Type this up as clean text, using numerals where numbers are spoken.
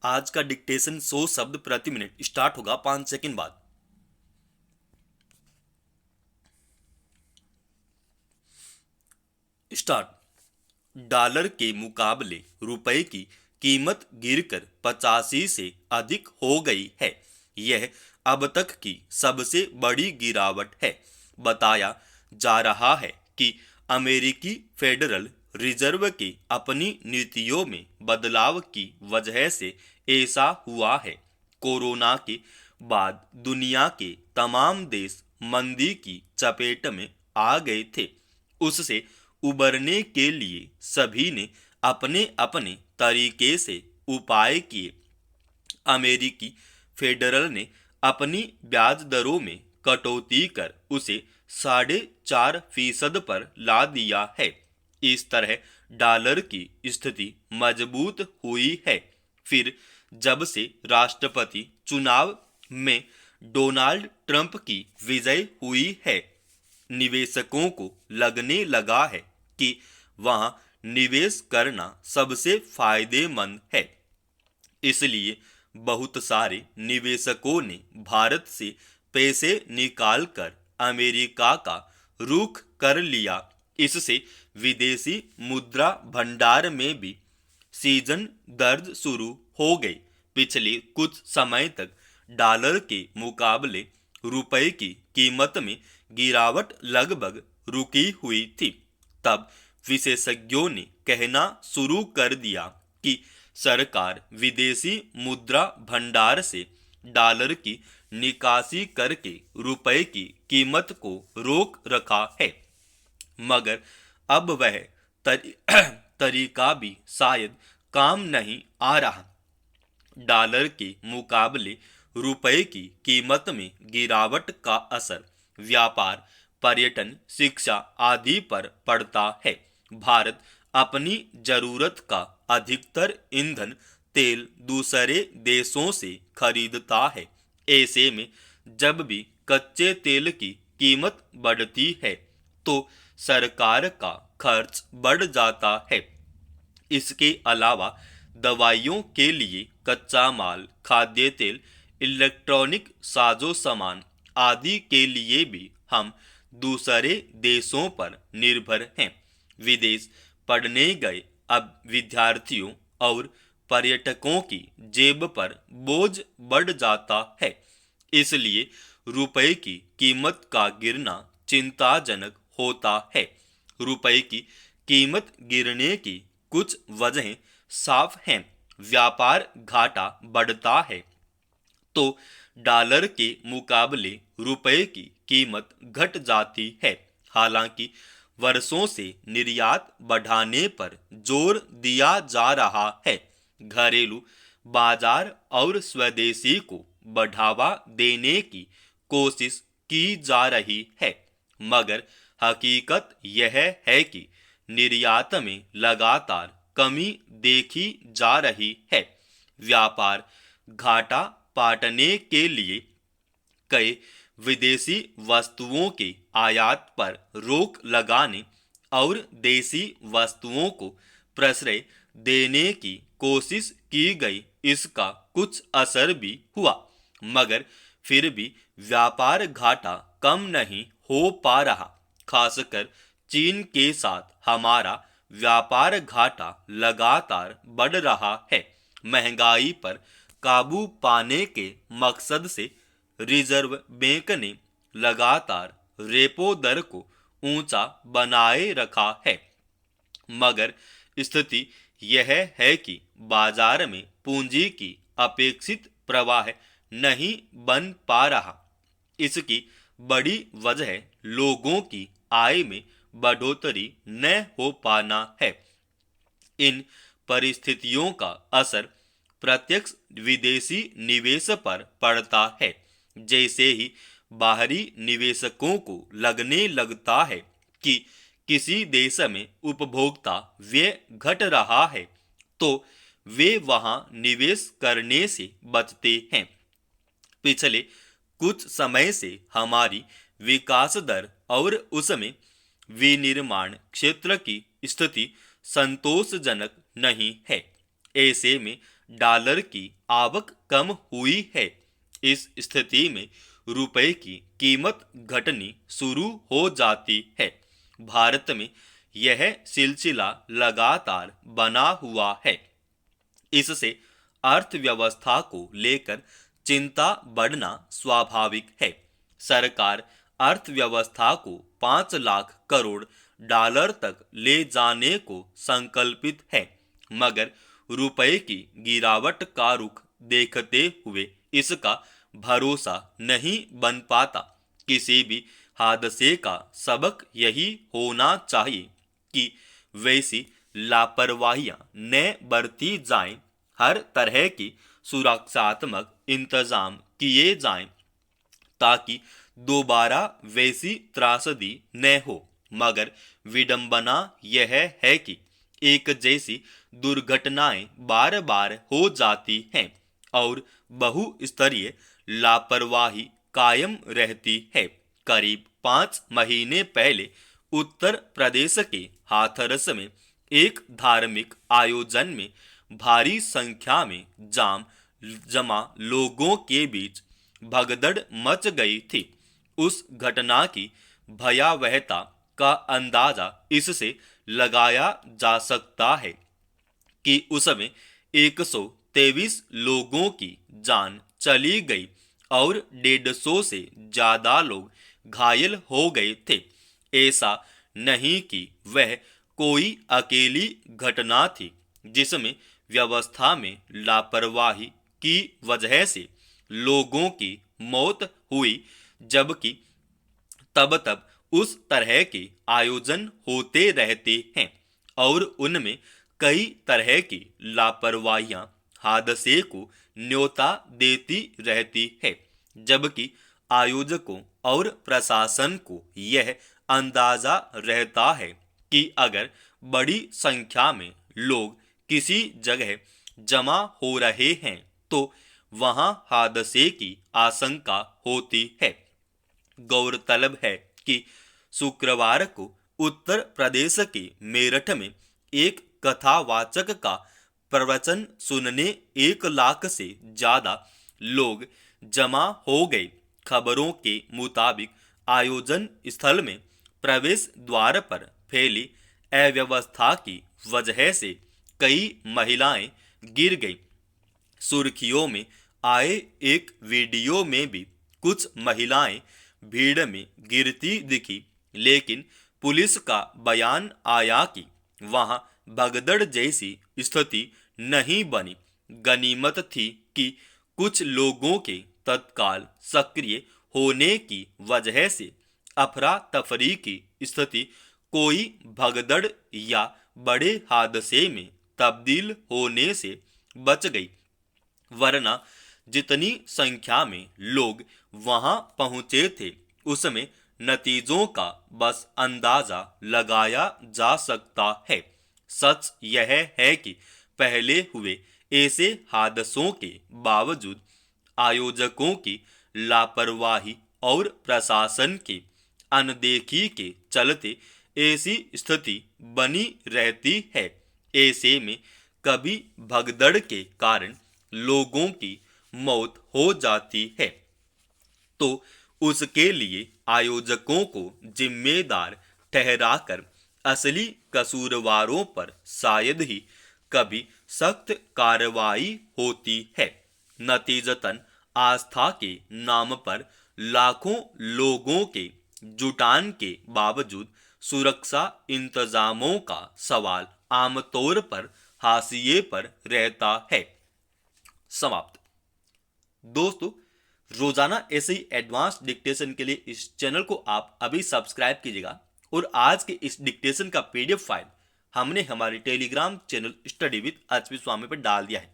आज का डिक्टेशन 100 शब्द प्रति मिनट स्टार्ट होगा 5 सेकंड बाद। स्टार्ट। डॉलर के मुकाबले रुपए की कीमत गिरकर 85 से अधिक हो गई है। यह अब तक की सबसे बड़ी गिरावट है। बताया जा रहा है कि अमेरिकी फेडरल रिजर्व की अपनी नीतियों में बदलाव की वजह से ऐसा हुआ है। कोरोना के बाद दुनिया के तमाम देश मंदी की चपेट में आ गए थे। उससे उबरने के लिए सभी ने अपने अपने तरीके से उपाय किए। अमेरिकी फेडरल ने अपनी ब्याज दरों में कटौती कर उसे 4.5% पर ला दिया है। इस तरह डॉलर की स्थिति मजबूत हुई है। फिर जब से राष्ट्रपति चुनाव में डोनाल्ड ट्रंप की विजय हुई है, निवेशकों को लगने लगा है कि वहां निवेश करना सबसे फायदेमंद है। इसलिए बहुत सारे निवेशकों ने भारत से पैसे निकालकर अमेरिका का रुख कर लिया। इससे विदेशी मुद्रा भंडार में भी सीजन दर्द शुरू हो गई। पिछले कुछ समय तक डॉलर के मुकाबले रुपए की कीमत में गिरावट लगभग रुकी हुई थी। तब विशेषज्ञों ने कहना शुरू कर दिया कि सरकार विदेशी मुद्रा भंडार से डॉलर की निकासी करके रुपए की कीमत को रोक रखा है। मगर अब वह तरीका भी शायद काम नहीं आ रहा। डॉलर के मुकाबले रुपए की कीमत में गिरावट का असर व्यापार, पर्यटन, शिक्षा आदि पर पड़ता है। भारत अपनी जरूरत का अधिकतर ईंधन तेल दूसरे देशों से खरीदता है। ऐसे में जब भी कच्चे तेल की कीमत बढ़ती है तो सरकार का खर्च बढ़ जाता है। इसके अलावा दवाइयों के लिए कच्चा माल, खाद्य तेल, इलेक्ट्रॉनिक साजो सामान आदि के लिए भी हम दूसरे देशों पर निर्भर हैं। विदेश पढ़ने गए अब विद्यार्थियों और पर्यटकों की जेब पर बोझ बढ़ जाता है। इसलिए रुपए की कीमत का गिरना चिंताजनक होता है। रुपए की कीमत गिरने की कुछ वजहें साफ हैं। व्यापार घाटा बढ़ता है तो डॉलर के मुकाबले रुपए की कीमत घट जाती है। हालांकि वर्षों से निर्यात बढ़ाने पर जोर दिया जा रहा है। घरेलू बाजार और स्वदेशी को बढ़ावा देने की कोशिश की जा रही है। मगर हकीकत यह है कि निर्यात में लगातार कमी देखी जा रही है। व्यापार घाटा पाटने के लिए कई विदेशी वस्तुओं के आयात पर रोक लगाने और देसी वस्तुओं को प्रश्रय देने की कोशिश की गई। इसका कुछ असर भी हुआ, मगर फिर भी व्यापार घाटा कम नहीं हो पा रहा। खासकर चीन के साथ हमारा व्यापार घाटा लगातार बढ़ रहा है। महंगाई पर काबू पाने के मकसद से रिजर्व बैंक ने लगातार रेपो दर को ऊंचा बनाए रखा है। मगर स्थिति यह है कि बाजार में पूंजी की अपेक्षित प्रवाह नहीं बन पा रहा। इसकी बड़ी वजह लोगों की आय में बढ़ोतरी न हो पाना है। इन परिस्थितियों का असर प्रत्यक्ष विदेशी निवेश पर पड़ता है। जैसे ही बाहरी निवेशकों को लगने लगता है कि किसी देश में उपभोक्ता व्यय घट रहा है तो वे वहां निवेश करने से बचते हैं। पिछले कुछ समय से हमारी विकास दर और उसमें विनिर्माण क्षेत्र की स्थिति संतोषजनक नहीं है। ऐसे में डॉलर की आवक कम हुई है। इस स्थिति में रुपए की कीमत घटनी शुरू हो जाती है। भारत में यह सिलसिला लगातार बना हुआ है। इससे अर्थव्यवस्था को लेकर चिंता बढ़ना स्वाभाविक है। सरकार अर्थव्यवस्था को 5 लाख करोड़ डॉलर तक ले जाने को संकल्पित है, मगर रुपए की गिरावट का रुख देखते हुए इसका भरोसा नहीं बन पाता। किसी भी हादसे का सबक यही होना चाहिए कि वैसी लापरवाहियां न बरती जाएं। हर तरह की सुरक्षात्मक इंतजाम किए जाएं ताकि दोबारा वैसी त्रासदी न हो। मगर विडंबना यह है कि एक जैसी दुर्घटनाएं बार बार हो जाती हैं और बहुस्तरीय लापरवाही कायम रहती है। करीब 5 महीने पहले उत्तर प्रदेश के हाथरस में एक धार्मिक आयोजन में भारी संख्या में जमा लोगों के बीच भगदड़ मच गई थी। उस घटना की भयावहता का अंदाजा इससे लगाया जा सकता है कि उसमें 123 लोगों की जान चली गई और 150 से ज्यादा लोग घायल हो गए थे। ऐसा नहीं कि वह कोई अकेली घटना थी जिसमें व्यवस्था में लापरवाही की वजह से लोगों की मौत हुई, जबकि तब उस तरह के आयोजन होते रहते हैं और उनमें कई तरह की लापरवाहियां हादसे को न्योता देती रहती है, जबकि आयोजकों और प्रशासन को यह अंदाजा रहता है कि अगर बड़ी संख्या में लोग किसी जगह जमा हो रहे हैं तो वहां हादसे की आशंका होती है। गौरतलब है कि शुक्रवार को उत्तर प्रदेश के मेरठ में एक कथावाचक का प्रवचन सुनने 1 लाख से ज्यादा लोग जमा हो गए। खबरों के मुताबिक आयोजन स्थल में प्रवेश द्वार पर फैली अव्यवस्था की वजह से कई महिलाएं गिर गईं। सुर्खियों में आए एक वीडियो में भी कुछ महिलाएं भीड़ में गिरती दिखी, लेकिन पुलिस का बयान आया कि वहां भगदड़ जैसी स्थिति नहीं बनी। गनीमत थी कि कुछ लोगों के तत्काल सक्रिय होने की वजह से अफरा तफरी की स्थिति कोई भगदड़ या बड़े हादसे में तब्दील होने से बच गई, वरना जितनी संख्या में लोग वहां पहुंचे थे उसमें नतीजों का बस अंदाजा लगाया जा सकता है। सच यह है कि पहले हुए ऐसे हादसों के बावजूद आयोजकों की लापरवाही और प्रशासन की अनदेखी के चलते ऐसी स्थिति बनी रहती है। ऐसे में कभी भगदड़ के कारण लोगों की मौत हो जाती है तो उसके लिए आयोजकों को जिम्मेदार ठहराकर असली कसूरवारों पर शायद ही कभी सख्त कार्रवाई होती है। नतीजतन आस्था के नाम पर लाखों लोगों के जुटान के बावजूद सुरक्षा इंतजामों का सवाल आमतौर पर हाशिए पर रहता है। समाप्त। दोस्तों, रोजाना ऐसे ही एडवांस डिक्टेशन के लिए इस चैनल को आप अभी सब्सक्राइब कीजिएगा और आज के इस डिक्टेशन का PDF फाइल हमने हमारे Telegram channel study with HP Swami पर डाल दिया है।